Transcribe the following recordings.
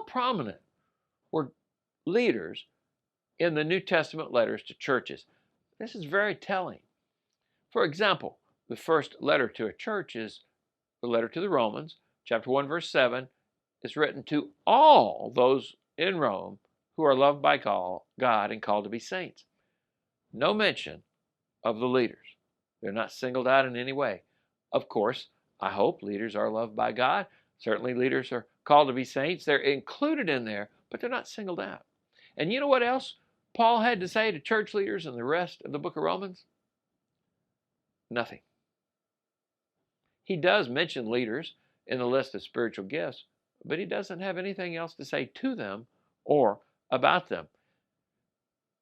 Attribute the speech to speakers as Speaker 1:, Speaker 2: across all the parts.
Speaker 1: prominent were leaders in the New Testament letters to churches? This is very telling. For example, the first letter to a church is the letter to the Romans, chapter 1, verse 7. It's written to all those in Rome who are loved by God and called to be saints. No mention of the leaders. They're not singled out in any way. Of course, I hope leaders are loved by God. Certainly leaders are called to be saints. They're included in there, but they're not singled out. And you know what else Paul had to say to church leaders in the rest of the book of Romans? Nothing. He does mention leaders in the list of spiritual gifts, but he doesn't have anything else to say to them or about them.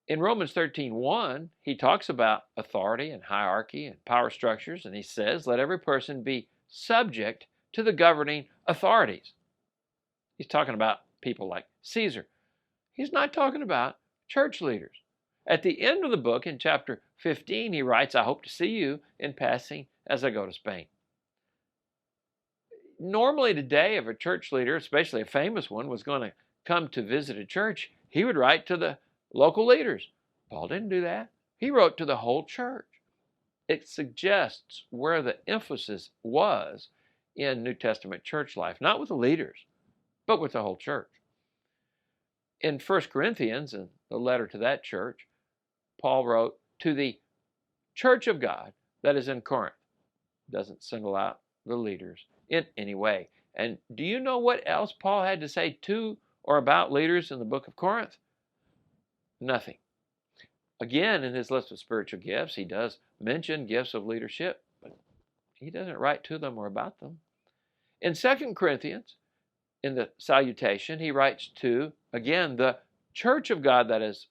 Speaker 1: In Romans 13:1, he talks about authority and hierarchy and power structures, and he says, let every person be subject to the governing authorities. He's talking about people like Caesar. He's not talking about church leaders. At the end of the book, in chapter 15, he writes, I hope to see you in passing as I go to Spain. Normally today, if a church leader, especially a famous one, was going to come to visit a church, he would write to the local leaders. Paul didn't do that. He wrote to the whole church. It suggests where the emphasis was in New Testament church life, not with the leaders, but with the whole church. In 1 Corinthians, in the letter to that church, Paul wrote to the church of God that is in Corinth. Doesn't single out the leaders in any way. And do you know what else Paul had to say to or about leaders in the book of Corinth? Nothing. Again, in his list of spiritual gifts, he does mention gifts of leadership, but he doesn't write to them or about them. In 2 Corinthians, in the salutation, he writes to, again, the church of God that is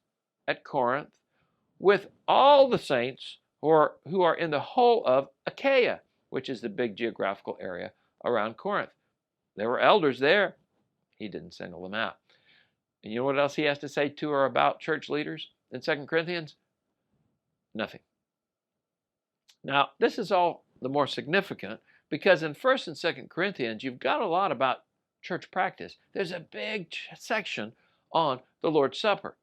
Speaker 1: at Corinth, with all the saints who are in the whole of Achaia, which is the big geographical area around Corinth. There were elders there. He didn't single them out. And you know what else he has to say to or about church leaders in 2 Corinthians? Nothing. Now, this is all the more significant because in 1 and 2 Corinthians, you've got a lot about church practice. There's a big section on the Lord's Supper.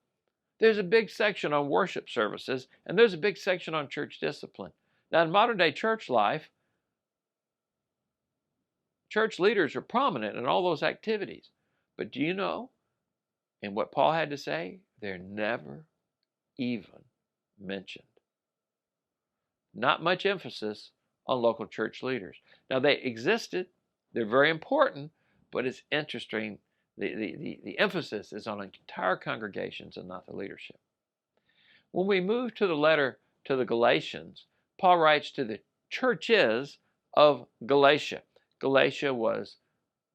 Speaker 1: There's a big section on worship services, and there's a big section on church discipline. Now, in modern day church life, church leaders are prominent in all those activities. But do you know, in what Paul had to say, they're never even mentioned. Not much emphasis on local church leaders. Now, they existed. They're very important, but it's interesting. The emphasis is on entire congregations and not the leadership. When we move to the letter to the Galatians, Paul writes to the churches of Galatia. Galatia was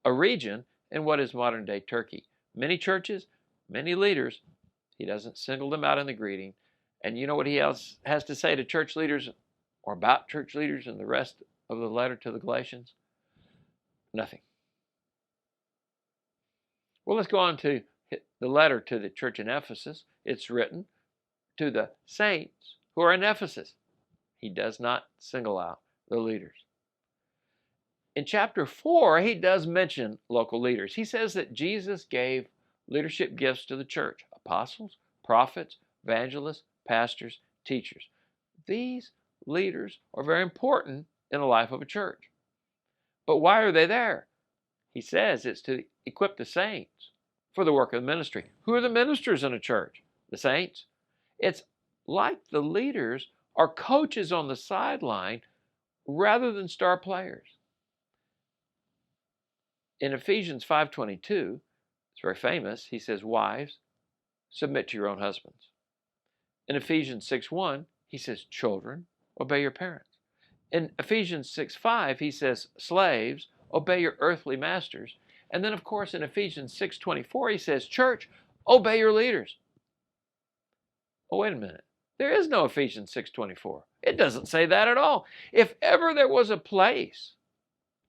Speaker 1: a region in what is modern-day Turkey. Many churches, many leaders. He doesn't single them out in the greeting. And you know what he else has to say to church leaders or about church leaders in the rest of the letter to the Galatians? Nothing. Well, let's go on to the letter to the church in Ephesus. It's written to the saints who are in Ephesus. He does not single out the leaders. In chapter 4, he does mention local leaders. He says that Jesus gave leadership gifts to the church: apostles, prophets, evangelists, pastors, teachers. These leaders are very important in the life of a church. But why are they there? He says it's to equip the saints for the work of the ministry. Who are the ministers in a church? The saints. It's like the leaders are coaches on the sideline rather than star players. In Ephesians 5:22, it's very famous, he says, wives, submit to your own husbands. In Ephesians 6:1, he says, children, obey your parents. In Ephesians 6:5, he says, slaves, obey your earthly masters. And then, of course, in Ephesians 6:24, he says, church, obey your leaders. Oh, wait a minute. There is no Ephesians 6:24. It doesn't say that at all. If ever there was a place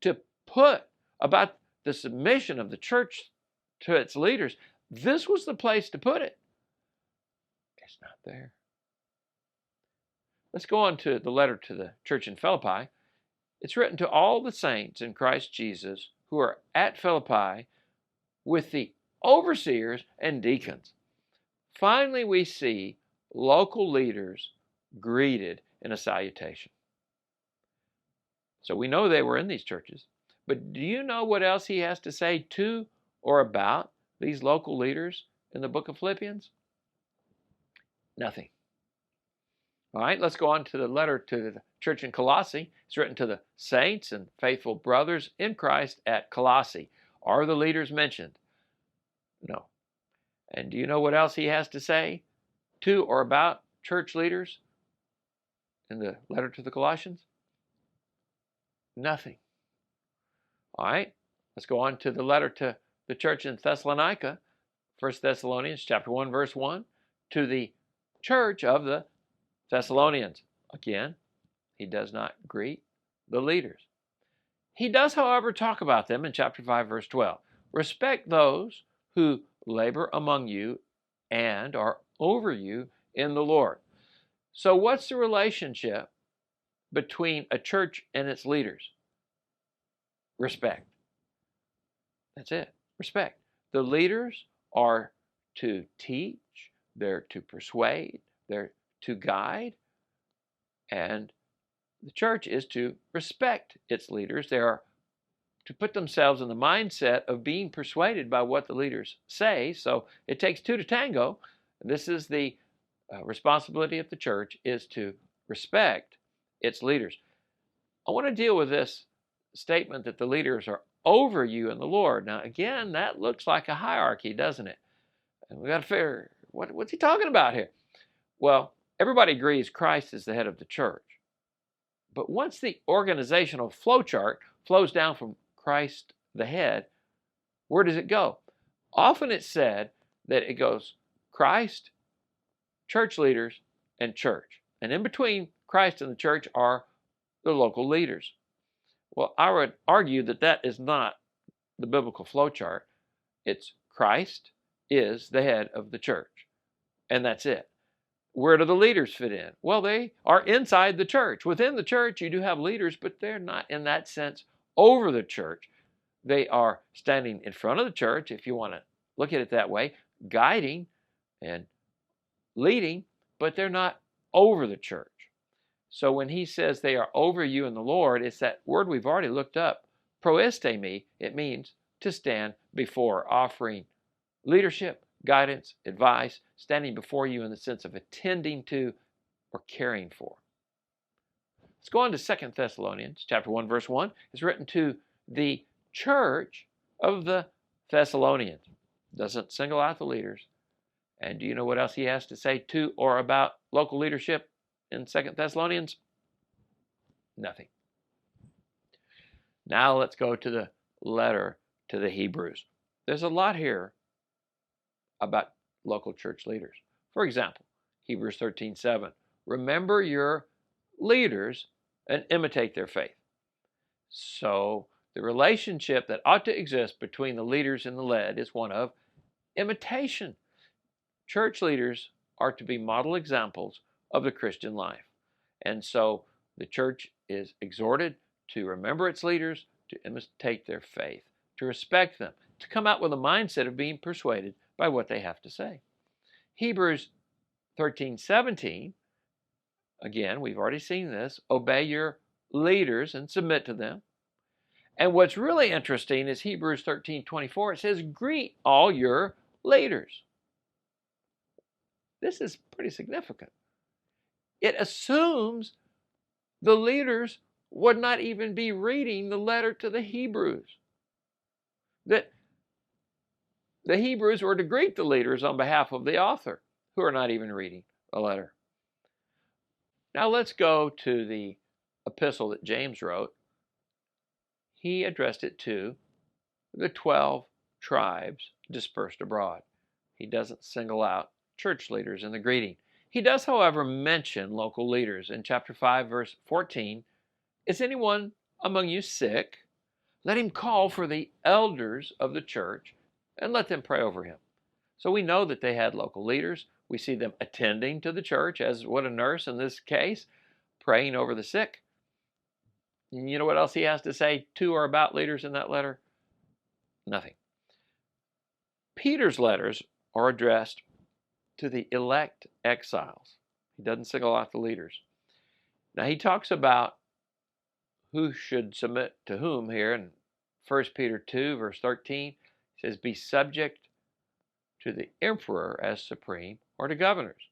Speaker 1: to put about the submission of the church to its leaders, this was the place to put it. It's not there. Let's go on to the letter to the church in Philippi. It's written to all the saints in Christ Jesus who are at Philippi with the overseers, and deacons. Finally, we see local leaders greeted in a salutation. So we know they were in these churches. But do you know what else he has to say to or about these local leaders in the book of Philippians? Nothing. All right, let's go on to the letter to the church in Colossae. It's written to the saints and faithful brothers in Christ at Colossae. Are the leaders mentioned? No. And do you know what else he has to say to or about church leaders in the letter to the Colossians? Nothing. All right, let's go on to the letter to the church in Thessalonica, 1 Thessalonians chapter 1, verse 1, to the church of the Thessalonians. Again, he does not greet the leaders. He does, however, talk about them in chapter 5, verse 12. Respect those who labor among you and are over you in the Lord. So what's the relationship between a church and its leaders? Respect. That's it. Respect. The leaders are to teach, they're to persuade, they're to guide, and the church is to respect its leaders. They are to put themselves in the mindset of being persuaded by what the leaders say. So it takes two to tango. This is the responsibility of the church, is to respect its leaders. I want to deal with this statement that the leaders are over you in the Lord. Now, again, that looks like a hierarchy, doesn't it? And we got to figure, what's he talking about here? Well, everybody agrees Christ is the head of the church. But once the organizational flowchart flows down from Christ the head, where does it go? Often it's said that it goes Christ, church leaders, and church. And in between Christ and the church are the local leaders. Well, I would argue that that is not the biblical flowchart. It's Christ is the head of the church, and that's it. Where do the leaders fit in? Well, they are inside the church. Within the church, you do have leaders, but they're not in that sense over the church. They are standing in front of the church, if you want to look at it that way, guiding and leading, but they're not over the church. So when he says they are over you in the Lord, it's that word we've already looked up, proestemi. It means to stand before, offering leadership, guidance, advice, standing before you in the sense of attending to or caring for. Let's go on to 2 Thessalonians chapter 1, verse 1. It's written to the church of the Thessalonians. Doesn't single out the leaders. And do you know what else he has to say to or about local leadership in 2 Thessalonians? Nothing. Now let's go to the letter to the Hebrews. There's a lot here about local church leaders. For example, Hebrews 13:7. Remember your leaders and imitate their faith. So the relationship that ought to exist between the leaders and the led is one of imitation. Church leaders are to be model examples of the Christian life. And so the church is exhorted to remember its leaders, to imitate their faith, to respect them, to come out with a mindset of being persuaded by what they have to say. Hebrews 13:17, again, we've already seen this, obey your leaders and submit to them. And what's really interesting is Hebrews 13:24, it says, greet all your leaders. This is pretty significant. It assumes the leaders would not even be reading the letter to the Hebrews. That the Hebrews were to greet the leaders on behalf of the author, who are not even reading the letter. Now let's go to the epistle that James wrote. He addressed it to the 12 tribes dispersed abroad. He doesn't single out church leaders in the greeting. He does, however, mention local leaders. In chapter 5, verse 14, is anyone among you sick? Let him call for the elders of the church and let them pray over him. So we know that they had local leaders. We see them attending to the church, as would a nurse in this case, praying over the sick. And you know what else he has to say to or about leaders in that letter? Nothing. Peter's letters are addressed to the elect exiles. He doesn't single out the leaders. Now, he talks about who should submit to whom here in 1 Peter 2, verse 13. He says, be subject to the emperor as supreme, or to governors.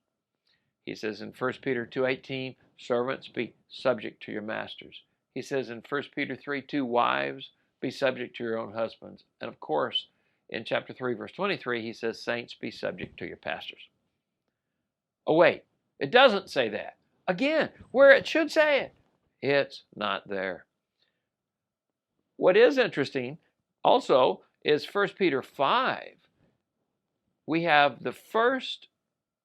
Speaker 1: He says in 1 Peter 2:18, servants, be subject to your masters. He says in 1 Peter 3:2, wives, be subject to your own husbands. And of course, in chapter 3, verse 23, he says, saints, be subject to your pastors. Oh, wait, it doesn't say that. Again, where it should say it, it's not there. What is interesting also is 1 Peter 5. We have the first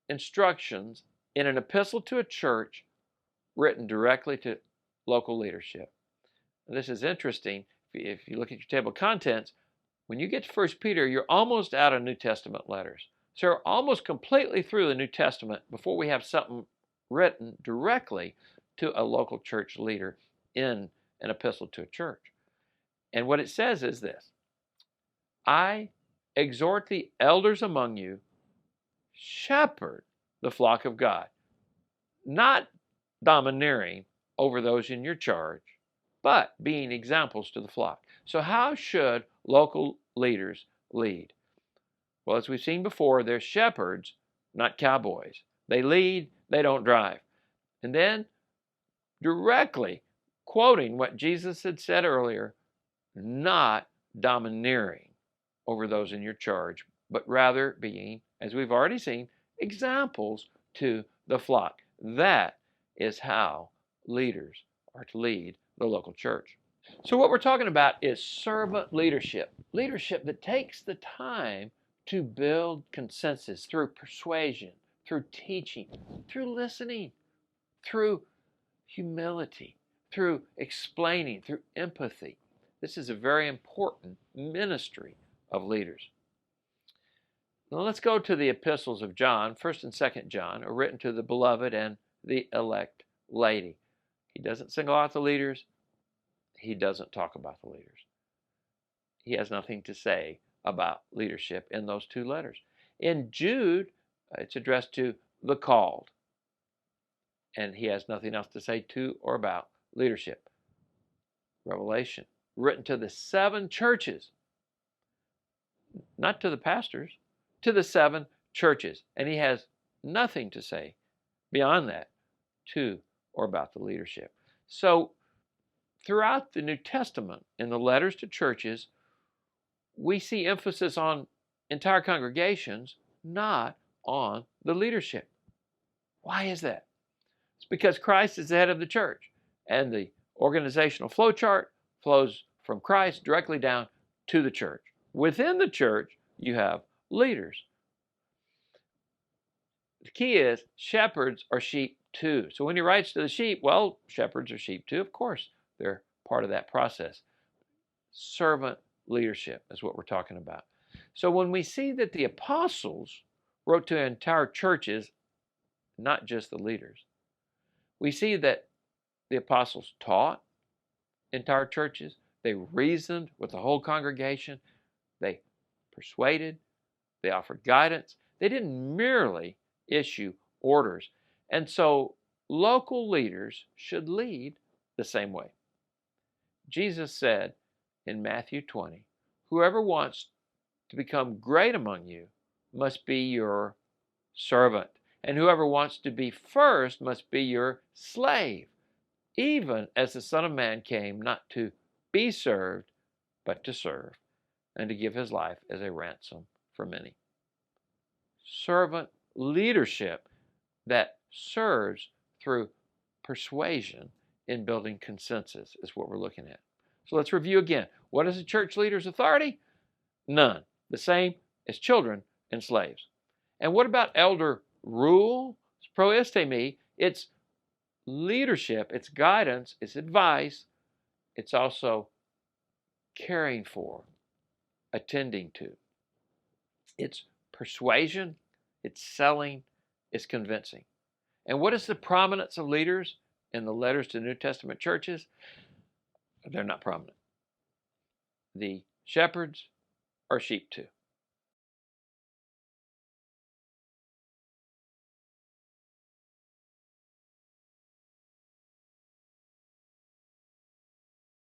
Speaker 1: instructions in an epistle to a church written directly to local leadership. And this is interesting. If you look at your table of contents, when you get to 1 Peter, you're almost out of New Testament letters. So we're almost completely through the New Testament before we have something written directly to a local church leader in an epistle to a church. And what it says is this: I exhort the elders among you, shepherd the flock of God, not domineering over those in your charge, but being examples to the flock. So how should local leaders lead? Well, as we've seen before, they're shepherds, not cowboys. They lead, they don't drive. And then, directly quoting what Jesus had said earlier, not domineering over those in your charge, but rather being, as we've already seen, examples to the flock. That is how leaders are to lead the local church. So what we're talking about is servant leadership. Leadership that takes the time to build consensus through persuasion, through teaching, through listening, through humility, through explaining, through empathy. This is a very important ministry of leaders. Now let's go to the epistles of John. 1st and 2nd John are written to the beloved and the elect lady. He doesn't single out the leaders. He doesn't talk about the leaders. He has nothing to say about leadership in those two letters. In Jude, it's addressed to the called, and he has nothing else to say to or about leadership. Revelation, written to the 7 churches, not to the pastors, to the 7 churches, and he has nothing to say beyond that to or about the leadership. So throughout the New Testament, in the letters to churches, we see emphasis on entire congregations, not on the leadership. Why is that? It's because Christ is the head of the church, and the organizational flow chart flows from Christ directly down to the church. Within the church, you have leaders. The key is shepherds are sheep too. So when he writes to the sheep, well, shepherds are sheep too. Of course, they're part of that process. Servant leadership is what we're talking about. So when we see that the apostles wrote to entire churches, not just the leaders, we see that the apostles taught entire churches. They reasoned with the whole congregation. They persuaded. They offered guidance. They didn't merely issue orders. And so local leaders should lead the same way. Jesus said in Matthew 20, whoever wants to become great among you must be your servant, and whoever wants to be first must be your slave, even as the Son of Man came not to be served, but to serve, and to give his life as a ransom for many. Servant leadership that serves through persuasion in building consensus is what we're looking at. So let's review again. What is a church leader's authority? None. The same as children and slaves. And what about elder rule? It's proestemi. It's leadership, it's guidance, it's advice. It's also caring for, attending to. It's persuasion, it's selling, it's convincing. And what is the prominence of leaders in the letters to New Testament churches? They're not prominent. The shepherds are sheep too.